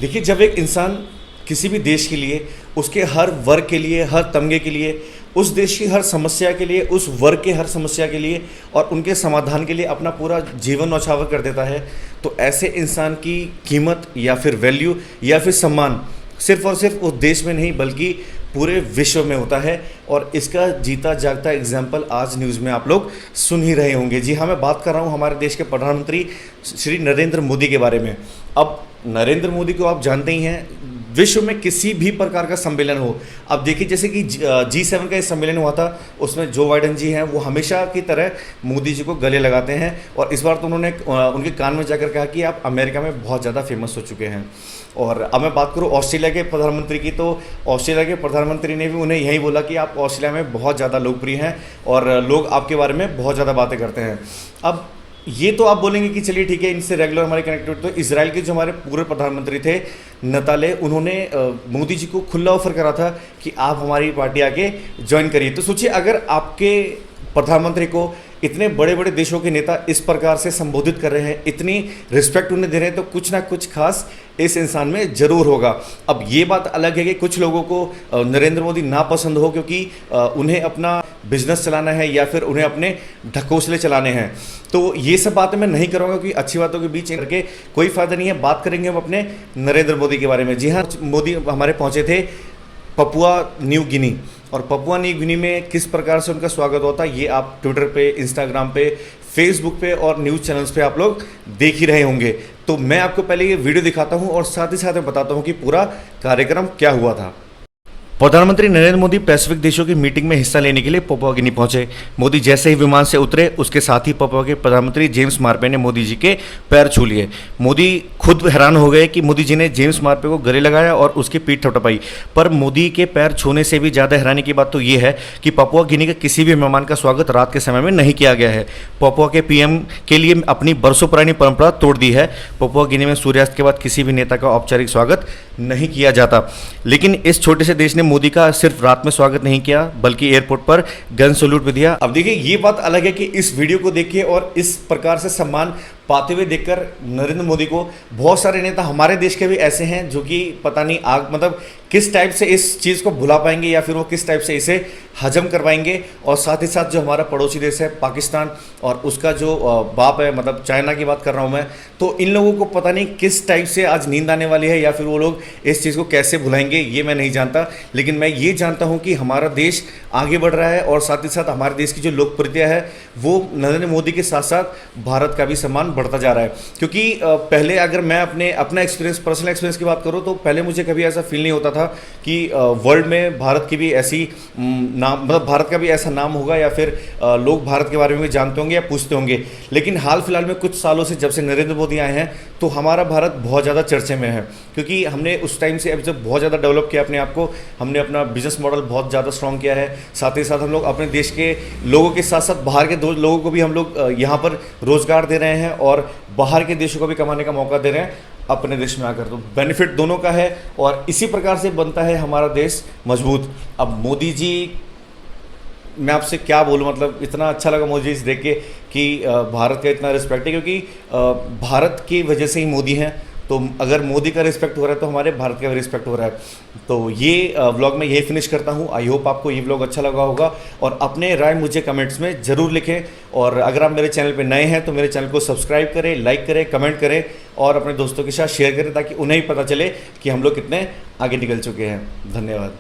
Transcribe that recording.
देखिए, जब एक इंसान किसी भी देश के लिए, उसके हर वर्ग के लिए, हर तमगे के लिए, उस देश की हर समस्या के लिए, उस वर्ग के हर समस्या के लिए और उनके समाधान के लिए अपना पूरा जीवन न्यौछावर कर देता है, तो ऐसे इंसान की कीमत या फिर वैल्यू या फिर सम्मान सिर्फ और सिर्फ उस देश में नहीं बल्कि पूरे विश्व में होता है। और इसका जीता जागता एग्जाम्पल आज न्यूज़ में आप लोग सुन ही रहे होंगे। जी हाँ, मैं बात कर रहा हूँ हमारे देश के प्रधानमंत्री श्री नरेंद्र मोदी के बारे में। अब नरेंद्र मोदी को आप जानते ही हैं, विश्व में किसी भी प्रकार का सम्मेलन हो, अब देखिए जैसे कि G7 का सम्मेलन हुआ था, उसमें जो बाइडेन जी हैं वो हमेशा की तरह मोदी जी को गले लगाते हैं। और इस बार तो उन्होंने उनके कान में जाकर कहा कि आप अमेरिका में बहुत ज़्यादा फेमस हो चुके हैं। और अब मैं बात करूँ ऑस्ट्रेलिया के प्रधानमंत्री की, तो ऑस्ट्रेलिया के प्रधानमंत्री ने भी उन्हें यही बोला कि आप ऑस्ट्रेलिया में बहुत ज़्यादा लोकप्रिय हैं और लोग आपके बारे में बहुत ज़्यादा बातें करते हैं। अब ये तो आप बोलेंगे कि चलिए ठीक है, इनसे रेगुलर हमारे कनेक्टेड। तो इजराइल के जो हमारे पूर्व प्रधानमंत्री थे नताले, उन्होंने मोदी जी को खुला ऑफर करा था कि आप हमारी पार्टी आके ज्वाइन करिए। तो सोचिए, अगर आपके प्रधानमंत्री को इतने बड़े बड़े देशों के नेता इस प्रकार से संबोधित कर रहे हैं, इतनी रिस्पेक्ट उन्हें दे रहे हैं, तो कुछ ना कुछ खास इस इंसान में ज़रूर होगा। अब ये बात अलग है कि कुछ लोगों को नरेंद्र मोदी नापसंद हो क्योंकि उन्हें अपना बिजनेस चलाना है या फिर उन्हें अपने ढकोसले चलाने हैं। तो ये सब बातें मैं नहीं करूँगा क्योंकि अच्छी बातों के बीच करके कोई फ़ायदा नहीं है। बात करेंगे हम अपने नरेंद्र मोदी के बारे में। जी हाँ, मोदी हमारे पहुँचे थे पपुआ न्यू गिनी, और पपुआ न्यू गिनी में किस प्रकार से उनका स्वागत होता है ये आप ट्विटर पे, इंस्टाग्राम पे, फेसबुक पे और न्यूज़ चैनल्स पे आप लोग देख ही रहे होंगे। तो मैं आपको पहले ये वीडियो दिखाता हूँ और साथ ही साथ मैं बताता हूँ कि पूरा कार्यक्रम क्या हुआ था। प्रधानमंत्री नरेंद्र मोदी पैसिफिक देशों की मीटिंग में हिस्सा लेने के लिए पपुआ गिनी पहुंचे। मोदी जैसे ही विमान से उतरे, उसके साथ ही पपुआ के प्रधानमंत्री जेम्स मार्पे ने मोदी जी के पैर छू लिए। मोदी खुद हैरान हो गए कि मोदी जी ने जेम्स मार्पे को गले लगाया और उसकी पीठ थपथपाई। पर मोदी के पैर छूने से भी ज़्यादा हैरानी की बात तो ये है कि पपुआ गिनी के किसी भी मेहमान का स्वागत रात के समय में नहीं किया गया है। पपुआ के पीएम के लिए अपनी बरसों पुरानी परंपरा तोड़ दी है। पपुआ गिनी में सूर्यास्त के बाद किसी भी नेता का औपचारिक स्वागत नहीं किया जाता। लेकिन इस छोटे से देश ने मोदी का सिर्फ रात में स्वागत नहीं किया बल्कि एयरपोर्ट पर गन सैल्यूट भी दिया। अब देखिए, ये बात अलग है कि इस वीडियो को देखिए और इस प्रकार से सम्मान पाते हुए देखकर नरेंद्र मोदी को बहुत सारे नेता हमारे देश के भी ऐसे हैं जो कि पता नहीं मतलब किस टाइप से इस चीज़ को भुला पाएंगे या फिर वो किस टाइप से इसे हजम करवाएंगे। और साथ ही साथ जो हमारा पड़ोसी देश है पाकिस्तान और उसका जो बाप है, मतलब चाइना की बात कर रहा हूँ मैं, तो इन लोगों को पता नहीं किस टाइप से आज नींद आने वाली है या फिर वो लोग इस चीज़ को कैसे भुलाएंगे ये मैं नहीं जानता। लेकिन मैं ये जानता हूँ कि हमारा देश आगे बढ़ रहा है और साथ ही साथ हमारे देश की जो लोकप्रियता है वो नरेंद्र मोदी के साथ साथ भारत का भी सम्मान बढ़ता जा रहा है। क्योंकि पहले अगर मैं अपना एक्सपीरियंस, पर्सनल एक्सपीरियंस की बात करूँ तो पहले मुझे कभी ऐसा फील नहीं होता था कि वर्ल्ड में भारत की भी ऐसी नाम, मतलब भारत का भी ऐसा नाम होगा या फिर लोग भारत के बारे में भी जानते होंगे या पूछते होंगे। लेकिन हाल फिलहाल में कुछ सालों से जब से नरेंद्र मोदी आए हैं तो हमारा भारत बहुत ज़्यादा चर्चे में है, क्योंकि हमने उस टाइम से अभी जब बहुत ज़्यादा डेवलप किया अपने आप को, हमने अपना बिजनेस मॉडल बहुत ज़्यादा स्ट्रॉन्ग किया है। साथ ही साथ हम लोग अपने देश के लोगों के साथ साथ बाहर के लोगों को भी हम लोग यहाँ पर रोज़गार दे रहे हैं और बाहर के देशों को भी कमाने का मौका दे रहे हैं अपने देश में आकर। तो बेनिफिट दोनों का है और इसी प्रकार से बनता है हमारा देश मजबूत। अब मोदी जी, मैं आपसे क्या बोलूं, मतलब इतना अच्छा लगा मोदी जी देख के कि भारत का इतना रिस्पेक्ट है, क्योंकि भारत की वजह से ही मोदी हैं। तो अगर मोदी का रिस्पेक्ट हो रहा है तो हमारे भारत का भी रिस्पेक्ट हो रहा है। तो ये व्लॉग मैं यही फिनिश करता हूँ। आई होप आपको ये व्लॉग अच्छा लगा होगा और अपने राय मुझे कमेंट्स में ज़रूर लिखें। और अगर आप मेरे चैनल पे नए हैं तो मेरे चैनल को सब्सक्राइब करें, लाइक करें, कमेंट करें और अपने दोस्तों के साथ शेयर करें ताकि उन्हें भी पता चले कि हम लोग कितने आगे निकल चुके हैं। धन्यवाद।